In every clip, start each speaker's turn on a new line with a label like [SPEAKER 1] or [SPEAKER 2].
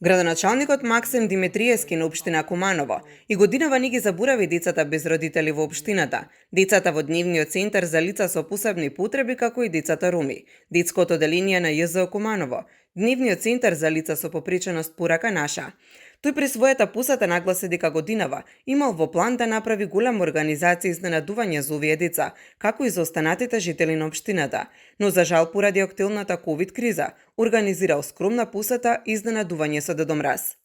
[SPEAKER 1] Градоначалникот Максим Димитриевски на општина Куманово и годинава не ги заборави децата без родители во општината, децата во дневниот центар за лица со посебни потреби, како и децата роми, детското оделение на ЈЗО Куманово, дневниот центар за лица со попреченост Порака наша. Тој при својата посета нагласи дека годинава имал во план да направи голема организација изненадување за овие деца, како и за останатите жители на општината, но за жал поради актуелната ковид криза организирал скромна посета и изненадување со Дедо Мраз.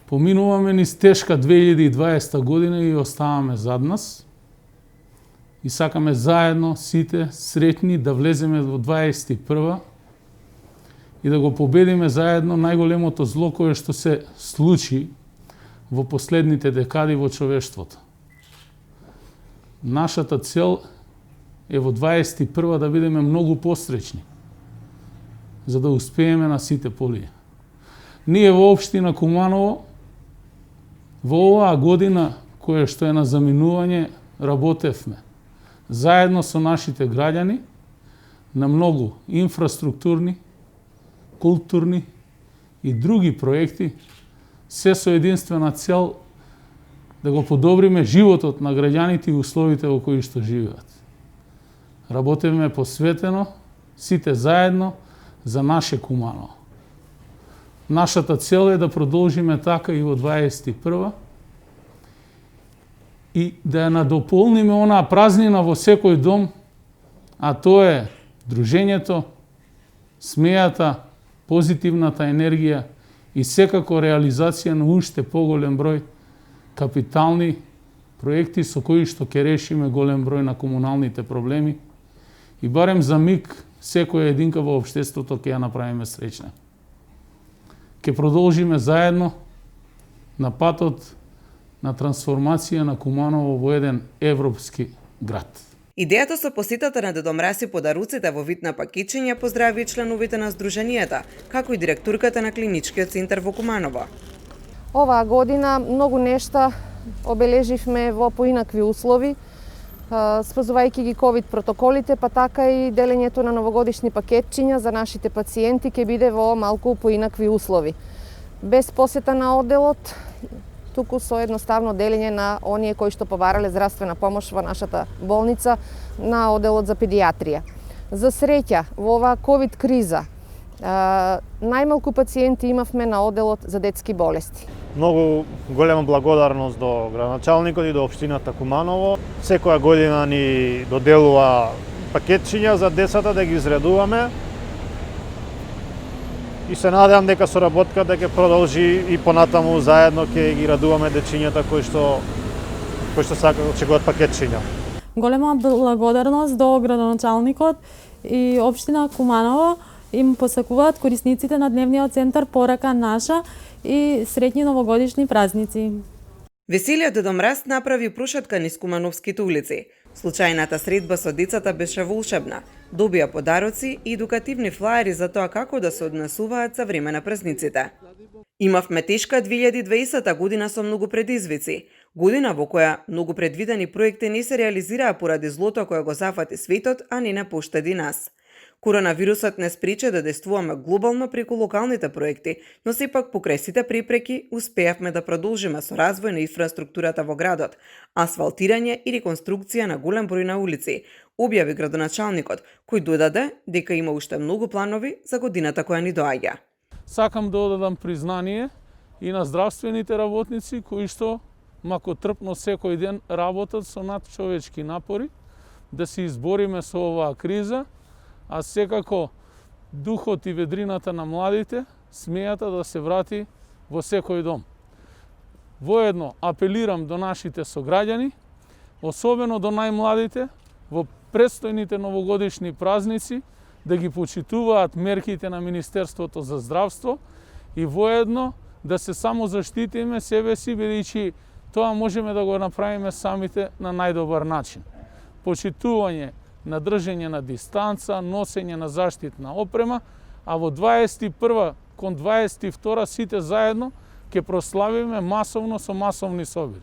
[SPEAKER 2] Поминуваме низ тешка 2020 година и оставаме зад нас. И сакаме заедно сите среќни да влеземе во 21 и да го победиме заедно најголемото зло кое што се случи во последните декади во човештвото. Нашата цел е во 21 да бидеме многу посреќни, за да успееме на сите полија. Ние во општина Куманово во оваа година која што е на заминување работевме заедно со нашите граѓани на многу инфраструктурни, културни и други проекти, се со единствена цел да го подобриме животот на граѓаните и условите во кои што живеат. Работиме посветено, сите заедно, за наше Куманово. Нашата цел е да продолжиме така и во 21 и да ја надополниме онаа празнина во секој дом, а тоа е дружењето, смејата, позитивната енергија и секако реализација на уште поголем број капитални проекти со кои што ќе решиме голем број на комуналните проблеми и барем за миг секоја единка во општеството ќе ја направиме среќна. Ќе продолжиме заедно на патот на трансформација на Куманово во еден европски град.
[SPEAKER 1] Идејата со посетата на Дедо Мраз и подаруците во вид на пакетчиња поздрави и членовите на здруженијата, како и директорката на клиничкиот центар во Куманово.
[SPEAKER 3] Оваа година многу нешта обележивме во поинакви услови, спазувајќи ги ковид протоколите, па така и делењето на новогодишни пакетчиња за нашите пациенти ќе биде во малку поинакви услови. Без посета на одделот, туку со едноставно делење на оние кои што побарале здравствена помош во нашата болница на одделот за педијатрија. За среќа, во оваа ковид криза, најмалку пациенти имавме на одделот за детски болести.
[SPEAKER 4] Многу голема благодарност до градоначалникот и до општината Куманово. Секоја година ни доделува пакетчиња за децата да ги изредуваме. И се надевам дека соработката ќе продолжи и понатаму заедно ќе ги радуваме дечињата кои што сакаат очекуваат пакетчиња.
[SPEAKER 5] Голема благодарност до градоначалникот и општина Куманово им посакуваат корисниците на дневниот центар Порака наша и среќни новогодишни празници.
[SPEAKER 1] Веселиот Дедо Мраз направи прошетка низ кумановските улици. Случајната средба со децата беше волшебна. Добија подароци и едукативни флаери за тоа како да се однесуваат за време на празниците. Имавме тешка 2020 година со многу предизвици. Година во која многу предвидени проекти не се реализираа поради злото кое го зафати светот, а не не поштеди нас. Коронавирусот не спречи да действуваме глобално преку локалните проекти, но сепак покрај сите препреки успеавме да продолжиме со развој на инфраструктурата во градот, асфалтирање и реконструкција на голем број на улици, објави градоначалникот, кој додаде дека има уште многу планови за годината која ни доаѓа.
[SPEAKER 2] Сакам да одадам признание и на здравствените работници кои што макотрпно секој ден работат со надчовечки напори да се избориме со оваа криза, а секако духот и ведрината на младите, смејата да се врати во секој дом. Воедно апелирам до нашите сограѓани, особено до најмладите, во предстојните новогодишни празници, да ги почитуваат мерките на Министерството за здравство и воедно да се самозаштитиме себе си, бидејќи тоа можеме да го направиме самите на најдобар начин. Почитување на држење на дистанца, носење на заштитна опрема, а во 21 кон 22 сите заедно ќе прославиме масовно со масовни собори.